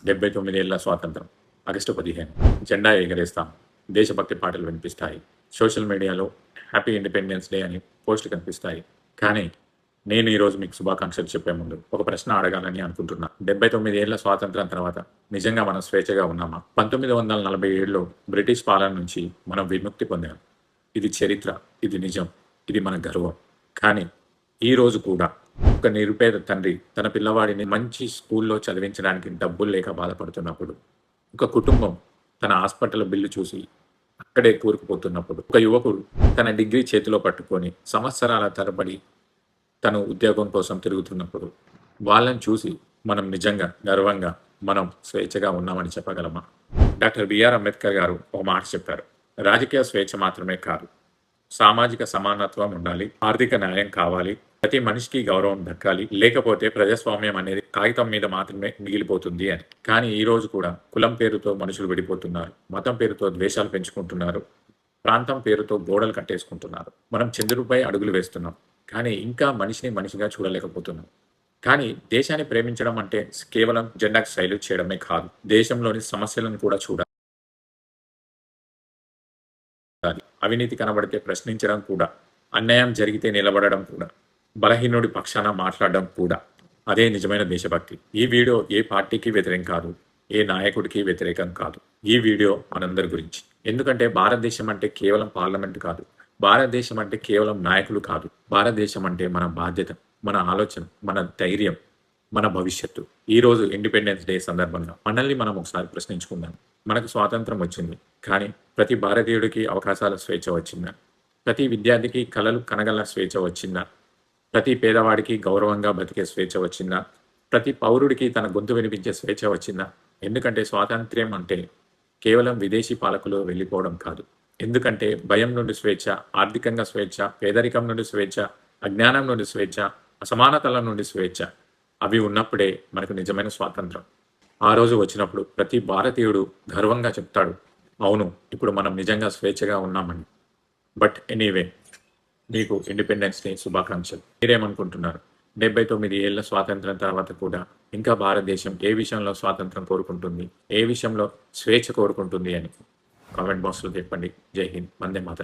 79 ఏళ్ల స్వాతంత్రం. ఆగస్టు 15 జెండా ఎగరేస్తాం. దేశభక్తి పాటలు వినిపిస్తాయి. సోషల్ మీడియాలో హ్యాపీ ఇండిపెండెన్స్ డే అని పోస్టులు కనిపిస్తాయి. కానీ నేను ఈరోజు మీకు శుభాకాంక్షలు చెప్పే ముందు ఒక ప్రశ్న అడగాలని అనుకుంటున్నా. 79 ఏళ్ల స్వాతంత్రం తర్వాత నిజంగా మనం స్వేచ్ఛగా ఉన్నామా? 1947లో బ్రిటిష్ పాలన నుంచి మనం విముక్తి పొందాం. ఇది చరిత్ర, ఇది నిజం, ఇది మన గర్వం. కానీ ఈ రోజు కూడా ఒక నిరుపేద తండ్రి తన పిల్లవాడిని మంచి స్కూల్లో చదివించడానికి డబ్బులు లేక బాధపడుతున్నప్పుడు, ఒక కుటుంబం తన హాస్పిటల్ బిల్లు చూసి అక్కడే కూరుకుపోతున్నప్పుడు, ఒక యువకుడు తన డిగ్రీ చేతిలో పట్టుకొని సంవత్సరాల తరబడి తను ఉద్యోగం కోసం తిరుగుతున్నప్పుడు, వాళ్ళని చూసి మనం నిజంగా గర్వంగా మనం స్వేచ్ఛగా ఉన్నామని చెప్పగలమా? డాక్టర్ బిఆర్ అంబేద్కర్ గారు ఒక మాట చెప్పారు. రాజకీయ స్వేచ్ఛ మాత్రమే కాదు, సామాజిక సమానత్వం ఉండాలి, ఆర్థిక న్యాయం కావాలి, ప్రతి మనిషికి గౌరవం దక్కాలి, లేకపోతే ప్రజాస్వామ్యం అనేది కాగితం మీద మాత్రమే మిగిలిపోతుంది అని. కానీ ఈ రోజు కూడా కులం పేరుతో మనుషులు విడిపోతున్నారు, మతం పేరుతో ద్వేషాలు పెంచుకుంటున్నారు, ప్రాంతం పేరుతో గోడలు కట్టేసుకుంటున్నారు. మనం చంద్రుడిపై అడుగులు వేస్తున్నాం, కానీ ఇంకా మనిషిని మనిషిగా చూడలేకపోతున్నాం. కానీ దేశాన్ని ప్రేమించడం అంటే కేవలం జెండాకు సైల్యూట్ చేయడమే కాదు, దేశంలోని సమస్యలను కూడా చూడాలి. అవినీతి కనబడితే ప్రశ్నించడం కూడా, అన్యాయం జరిగితే నిలబడడం కూడా, బలహీనుడి పక్షాన మాట్లాడడం కూడా అదే నిజమైన దేశభక్తి. ఈ వీడియో ఏ పార్టీకి వ్యతిరేకం కాదు, ఏ నాయకుడికి వ్యతిరేకం కాదు. ఈ వీడియో మనందరి గురించి. ఎందుకంటే భారతదేశం అంటే కేవలం పార్లమెంట్ కాదు, భారతదేశం అంటే కేవలం నాయకులు కాదు, భారతదేశం అంటే మన బాధ్యత, మన ఆలోచన, మన ధైర్యం, మన భవిష్యత్తు. ఈ రోజు ఇండిపెండెన్స్ డే సందర్భంగా మనల్ని మనం ఒకసారి ప్రశ్నించుకుందాం. మనకు స్వాతంత్రం వచ్చింది, కానీ ప్రతి భారతీయుడికి అవకాశాల స్వేచ్ఛ వచ్చిందా? ప్రతి విద్యార్థికి కలలు కనగల స్వేచ్ఛ వచ్చిందా? ప్రతి పేదవాడికి గౌరవంగా బతికే స్వేచ్ఛ వచ్చిందా? ప్రతి పౌరుడికి తన గొంతు వినిపించే స్వేచ్ఛ వచ్చిందా? ఎందుకంటే స్వాతంత్ర్యం అంటే కేవలం విదేశీ పాలకులు వెళ్ళిపోవడం కాదు. ఎందుకంటే భయం నుండి స్వేచ్ఛ, ఆర్థికంగా స్వేచ్ఛ, పేదరికం నుండి స్వేచ్ఛ, అజ్ఞానం నుండి స్వేచ్ఛ, అసమానతల నుండి స్వేచ్ఛ. అవి ఉన్నప్పుడే మనకు నిజమైన స్వాతంత్రం. ఆ రోజు వచ్చినప్పుడు ప్రతి భారతీయుడు గర్వంగా చెప్తాడు, అవును, ఇప్పుడు మనం నిజంగా స్వేచ్ఛగా ఉన్నామని. బట్ ఎనీవే, మీకు ఇండిపెండెన్స్ డే శుభాకాంక్షలు. మీరేమనుకుంటున్నారు? 79 ఏళ్ల స్వాతంత్రం తర్వాత కూడా ఇంకా భారతదేశం ఏ విషయంలో స్వాతంత్రం కోరుకుంటుంది, ఏ విషయంలో స్వేచ్ఛ కోరుకుంటుంది అని కామెంట్ బాక్స్లో చెప్పండి. జై హింద్, వందే మాతరం.